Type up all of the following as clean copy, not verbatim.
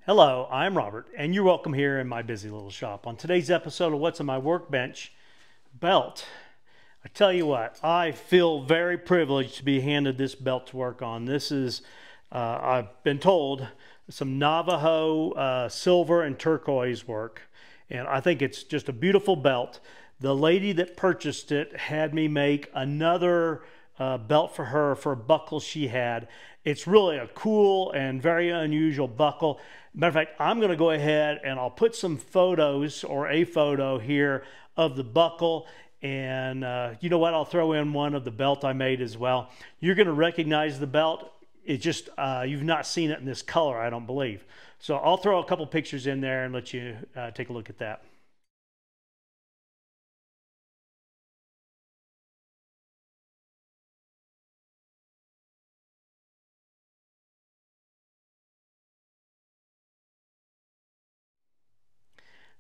Hello, I'm Robert, and you're welcome here in my busy little shop. On today's episode of What's on My Workbench, belt. I tell you what, I feel very privileged to be handed this belt to work on. This is, I've been told, some Navajo silver and turquoise work, and I think it's just a beautiful belt. The lady that purchased it had me make another belt for her for a buckle she had. It's really a cool and very unusual buckle. Matter of fact, I'm going to go ahead and I'll put some photos or a photo here of the buckle, and you know what, I'll throw in one of the belt I made as well. You're going to recognize the belt. It's just you've not seen it in this color, I don't believe. So I'll throw a couple pictures in there and let you take a look at that.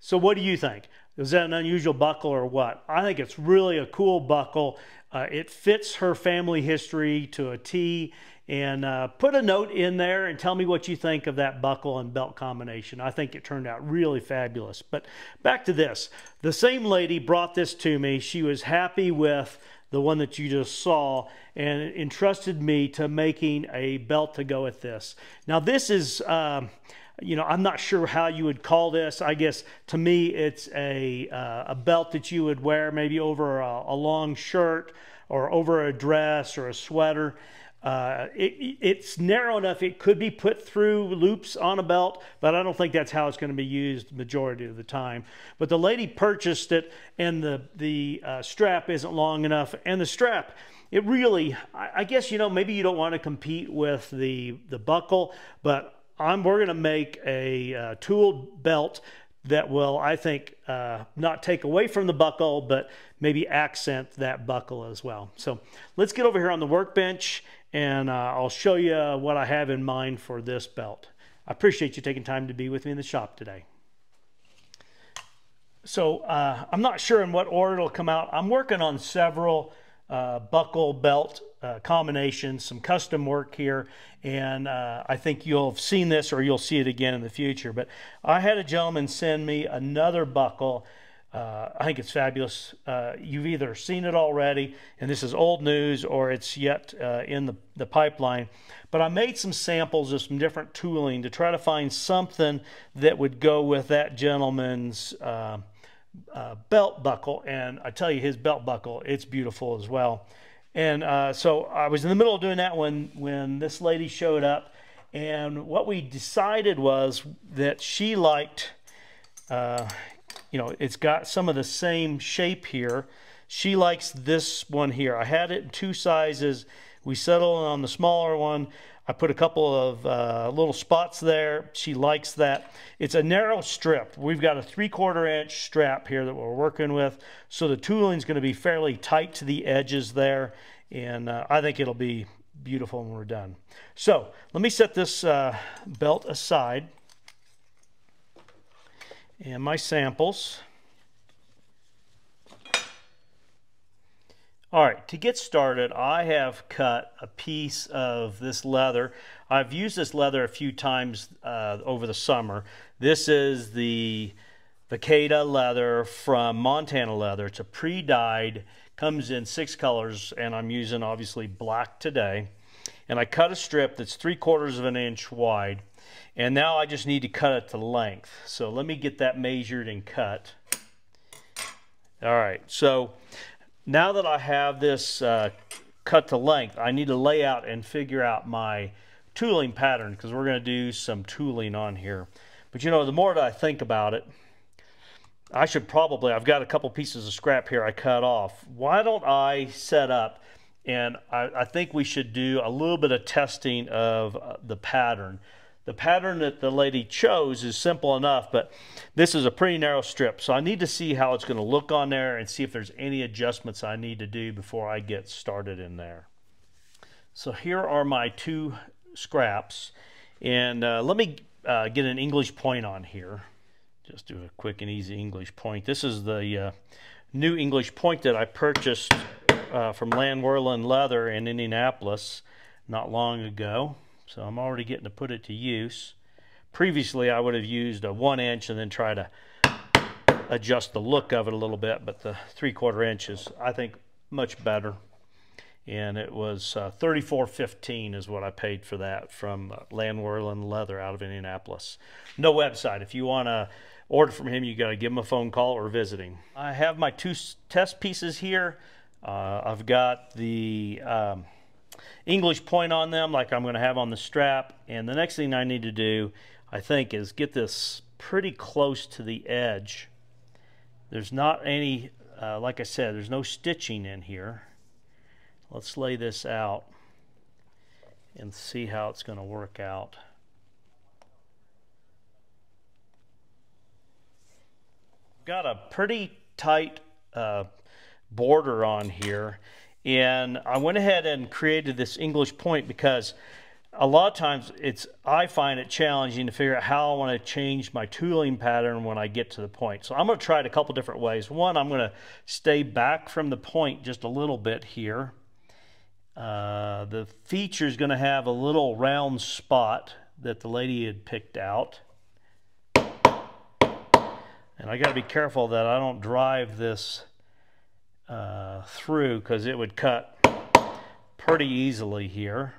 So what do you think? Is that an unusual buckle or what? I think it's really a cool buckle. It fits her family history to a T. And put a note in there and tell me what you think of that buckle and belt combination. I think it turned out really fabulous. But back to this. The same lady brought this to me. She was happy with the one that you just saw and entrusted me to making a belt to go with this. Now this is... you know, I'm not sure how you would call this. I guess to me it's a belt that you would wear maybe over a long shirt or over a dress or a sweater. It's narrow enough it could be put through loops on a belt, but I don't think that's how it's going to be used the majority of the time. But the lady purchased it, and the strap isn't long enough, and the strap, it really, I guess, you know, maybe you don't want to compete with the buckle, but we're going to make a tooled belt that will, I think, not take away from the buckle, but maybe accent that buckle as well. So let's get over here on the workbench, and I'll show you what I have in mind for this belt. I appreciate you taking time to be with me in the shop today. So I'm not sure in what order it'll come out. I'm working on several buckle belt combinations, some custom work here, and I think you'll have seen this or you'll see it again in the future. But I had a gentleman send me another buckle. I think it's fabulous. You've either seen it already and this is old news, or it's yet in the pipeline. But I made some samples of some different tooling to try to find something that would go with that gentleman's belt buckle, and I tell you, his belt buckle, it's beautiful as well. And so I was in the middle of doing that when this lady showed up, and what we decided was that she liked, you know, it's got some of the same shape here. She likes this one here. I had it in two sizes. We settled on the smaller one. I put a couple of little spots there. She likes that. It's a narrow strip. We've got a 3/4 inch strap here that we're working with, so the tooling is going to be fairly tight to the edges there, and I think it'll be beautiful when we're done. So let me set this belt aside and my samples. All right, to get started, I have cut a piece of this leather. I've used this leather a few times over the summer. This is the Vaqueta Leather from Montana Leather. It's a pre-dyed, comes in 6 colors, and I'm using obviously black today. And I cut a strip that's 3/4 of an inch wide, and now I just need to cut it to length. So let me get that measured and cut. All right, so now that I have this cut to length, I need to lay out and figure out my tooling pattern, because we're going to do some tooling on here. But you know, the more that I think about it, I should probably, I've got a couple pieces of scrap here I cut off. Why don't I set up, and I think we should do a little bit of testing of the pattern. The pattern that the lady chose is simple enough, but this is a pretty narrow strip, so I need to see how it's going to look on there and see if there's any adjustments I need to do before I get started in there. So here are my 2 scraps, and let me get an English point on here. Just do a quick and easy English point. This is the new English point that I purchased from Landwerland Leather in Indianapolis not long ago. So I'm already getting to put it to use. Previously, I would have used a 1" and then try to adjust the look of it a little bit, but the 3/4 inch is, I think, much better. And it was $34.15 is what I paid for that from Landwehr and Leather out of Indianapolis. No website. If you want to order from him, you got to give him a phone call or visit him. I have my 2 test pieces here. I've got the English point on them like I'm going to have on the strap, and the next thing I need to do, I think, is get this pretty close to the edge. There's not any, like I said, there's no stitching in here. Let's lay this out and see how it's going to work out. Got a pretty tight border on here, and I went ahead and created this English point because a lot of times I find it challenging to figure out how I want to change my tooling pattern when I get to the point. So I'm going to try it a couple different ways. One, I'm going to stay back from the point just a little bit here. The feature is going to have a little round spot that the lady had picked out. And I got to be careful that I don't drive this through, because it would cut pretty easily here.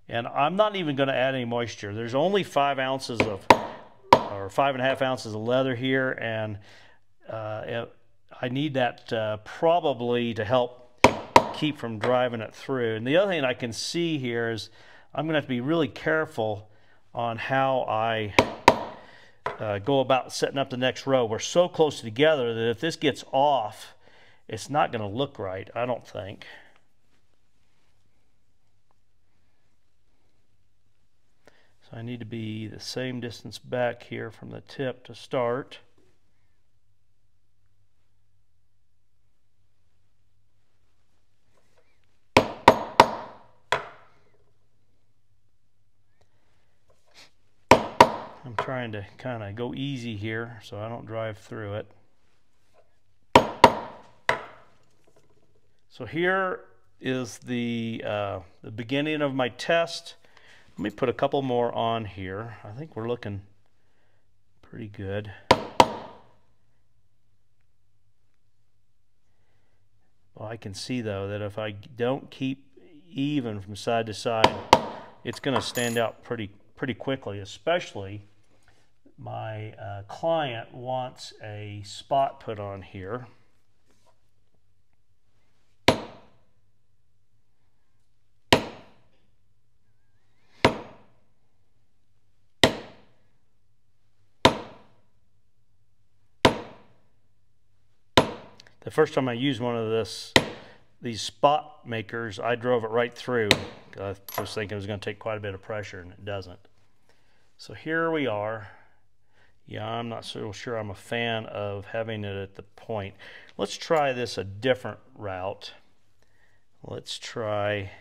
And I'm not even going to add any moisture. There's only 5 ounces of, or 5.5 ounces of leather here, and I need that probably to help keep from driving it through. And the other thing I can see here is I'm going to have to be really careful on how I go about setting up the next row. We're so close together that if this gets off, it's not going to look right, I don't think. So I need to be the same distance back here from the tip to start. I'm trying to kind of go easy here so I don't drive through it. So here is the beginning of my test. Let me put a couple more on here. I think we're looking pretty good. Well, I can see though that if I don't keep even from side to side, it's going to stand out pretty quickly. Especially my client wants a spot put on here. The first time I used one of these spot makers, I drove it right through. I was thinking it was going to take quite a bit of pressure, and it doesn't. So here we are. Yeah, I'm not so sure I'm a fan of having it at the point. Let's try this a different route. Let's try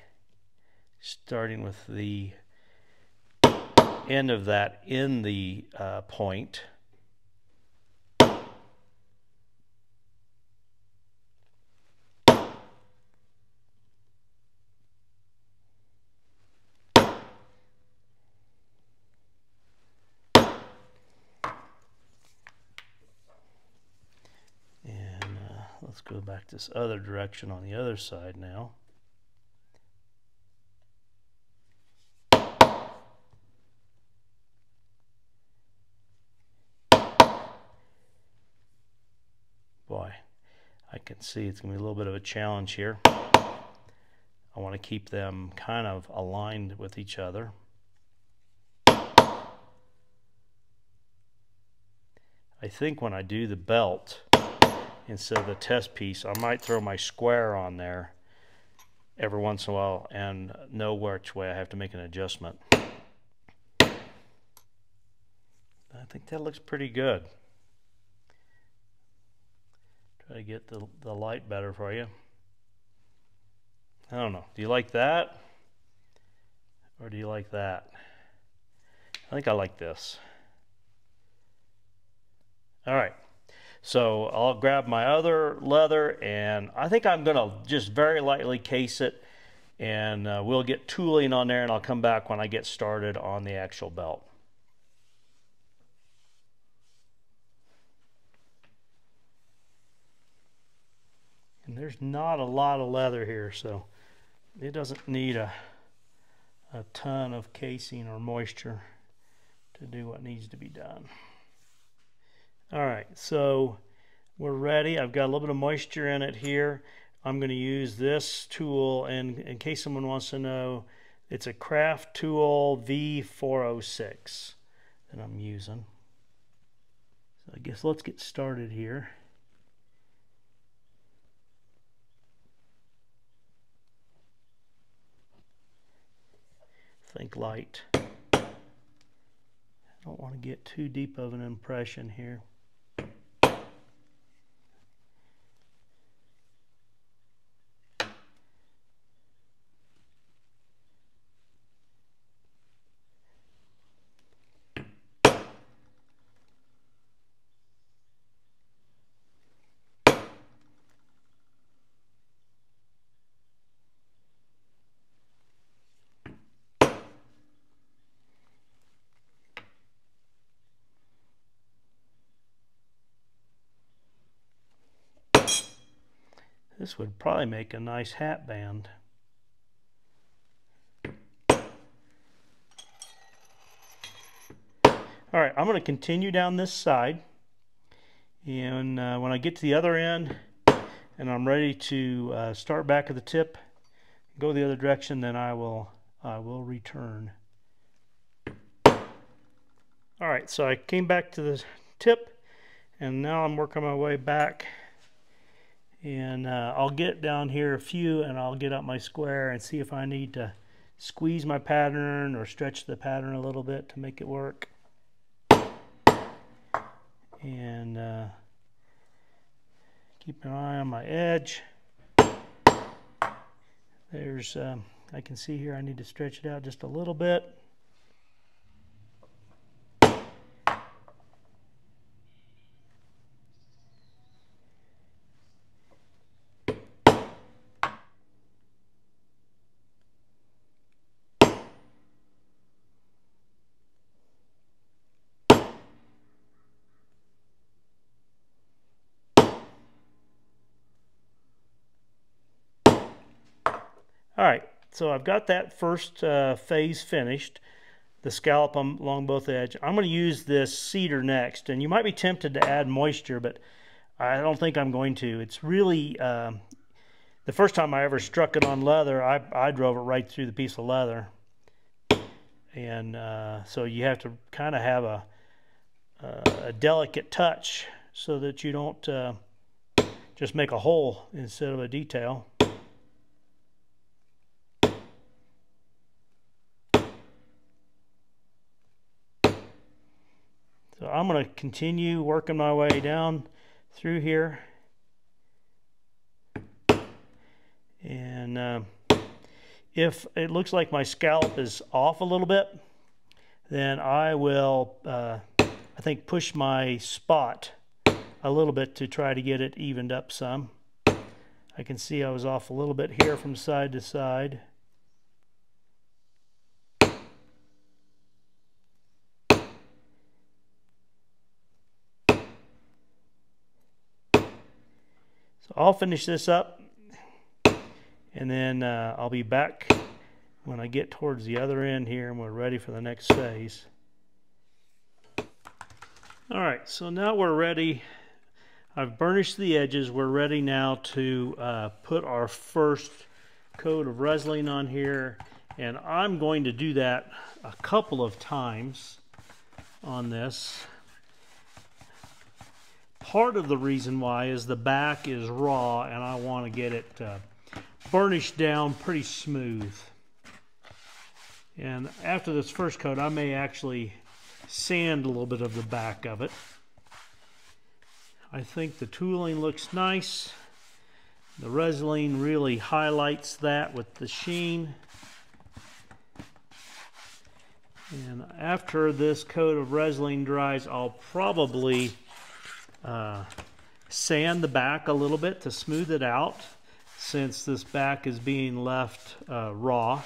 starting with the end of that in the point. Let's go back this other direction on the other side now. Boy, I can see it's going to be a little bit of a challenge here. I want to keep them kind of aligned with each other. I think when I do the belt, instead of the test piece, I might throw my square on there every once in a while and know which way I have to make an adjustment. I think that looks pretty good. Try to get the light better for you. I don't know. Do you like that? Or do you like that? I think I like this. All right. So I'll grab my other leather, and I think I'm going to just very lightly case it, and we'll get tooling on there, and I'll come back when I get started on the actual belt. there's not a lot of leather here, so it doesn't need a ton of casing or moisture to do what needs to be done. All right, so we're ready. I've got a little bit of moisture in it here. I'm going to use this tool, and in case someone wants to know, it's a craft tool V406 that I'm using. So I guess let's get started here. Think light. I don't want to get too deep of an impression here. This would probably make a nice hat band. All right, I'm going to continue down this side, and when I get to the other end and I'm ready to start back at the tip, go the other direction, then I will return. All right, so I came back to the tip, and now I'm working my way back. And I'll get down here a few, and I'll get up my square and see if I need to squeeze my pattern or stretch the pattern a little bit to make it work. And keep an eye on my edge. There's, I can see here I need to stretch it out just a little bit. All right, so I've got that first phase finished, the scallop along both edges. I'm going to use this cedar next, and you might be tempted to add moisture, but I don't think I'm going to. It's really, the first time I ever struck it on leather, I drove it right through the piece of leather. And so you have to kind of have a delicate touch so that you don't just make a hole instead of a detail. So I'm going to continue working my way down through here. And if it looks like my scallop is off a little bit, then I will, I think, push my spot a little bit to try to get it evened up some. I can see I was off a little bit here from side to side. So I'll finish this up, and then I'll be back when I get towards the other end here and we're ready for the next phase. All right, so now we're ready. I've burnished the edges. We're ready now to put our first coat of resin on here, and I'm going to do that a couple of times on this. Part of the reason why is the back is raw, and I want to get it burnished down pretty smooth. And after this first coat, I may actually sand a little bit of the back of it. I think the tooling looks nice. The resin really highlights that with the sheen. And after this coat of resin dries, I'll probably sand the back a little bit to smooth it out, since this back is being left raw.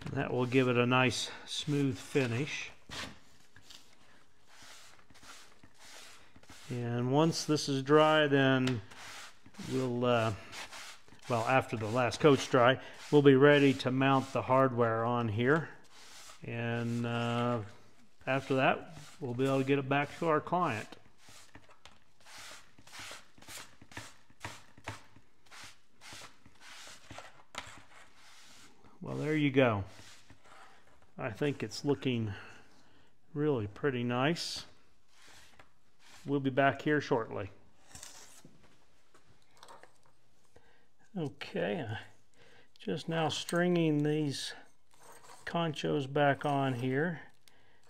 And that will give it a nice smooth finish. And once this is dry, then we'll, well, after the last coat's dry, we'll be ready to mount the hardware on here. And after that, we'll be able to get it back to our client. Well, there you go. I think it's looking really pretty nice. We'll be back here shortly. Okay, just now stringing these conchos back on here.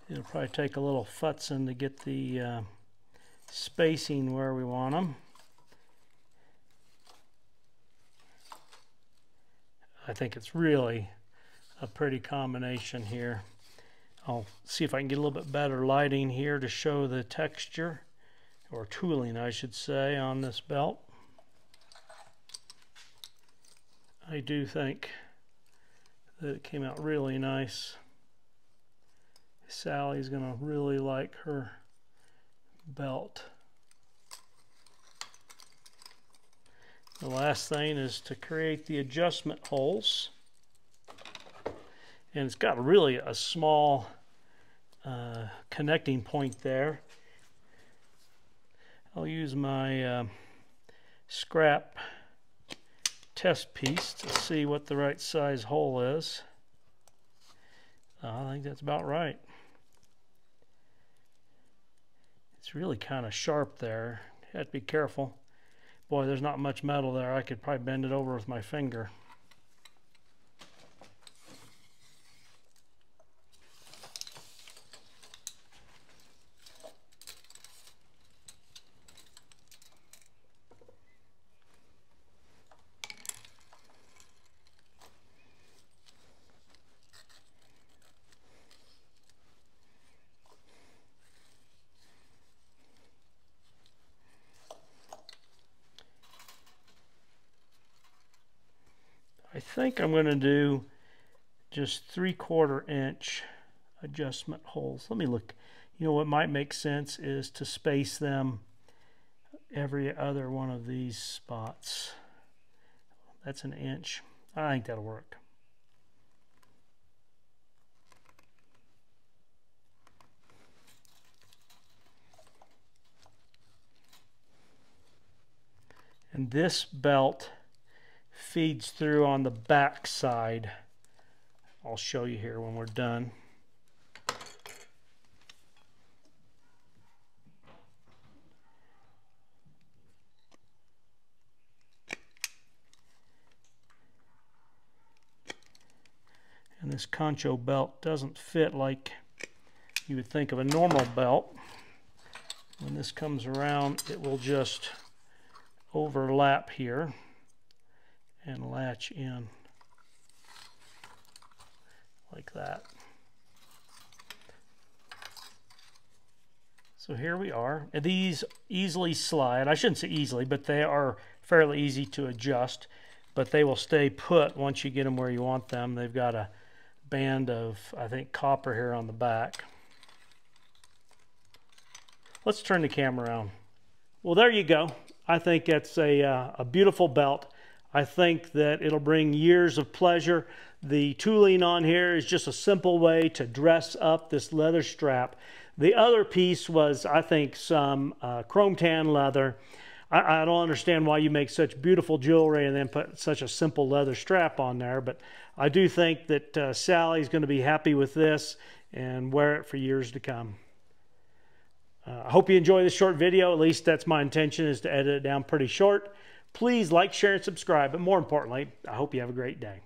It'll probably take a little futzing to get the spacing where we want them. I think it's really a pretty combination here. I'll see if I can get a little bit better lighting here to show the texture, or tooling I should say, on this belt. I do think that it came out really nice. Sally's gonna really like her belt. The last thing is to create the adjustment holes. And it's got really a small connecting point there. I'll use my scrap test piece to see what the right size hole is. I think that's about right. It's really kind of sharp there. You have to be careful. Boy, there's not much metal there. I could probably bend it over with my finger. I think I'm going to do just 3/4 inch adjustment holes. Let me look. You know what might make sense is to space them every other one of these spots. That's an inch. I think that'll work. And this belt feeds through on the back side. I'll show you here when we're done. And this concho belt doesn't fit like you would think of a normal belt. When this comes around, it will just overlap here and latch in like that. So here we are. And these easily slide. I shouldn't say easily, but they are fairly easy to adjust, but they will stay put once you get them where you want them. They've got a band of, I think, copper here on the back. Let's turn the camera around. Well, there you go. I think it's a beautiful belt. I think that it'll bring years of pleasure. The tooling on here is just a simple way to dress up this leather strap. The other piece was, I think, some chrome tan leather. I don't understand why you make such beautiful jewelry and then put such a simple leather strap on there, but I do think that Sally's going to be happy with this and wear it for years to come. I hope you enjoy this short video. At least that's my intention, is to edit it down pretty short. Please like, share, and subscribe. But more importantly, I hope you have a great day.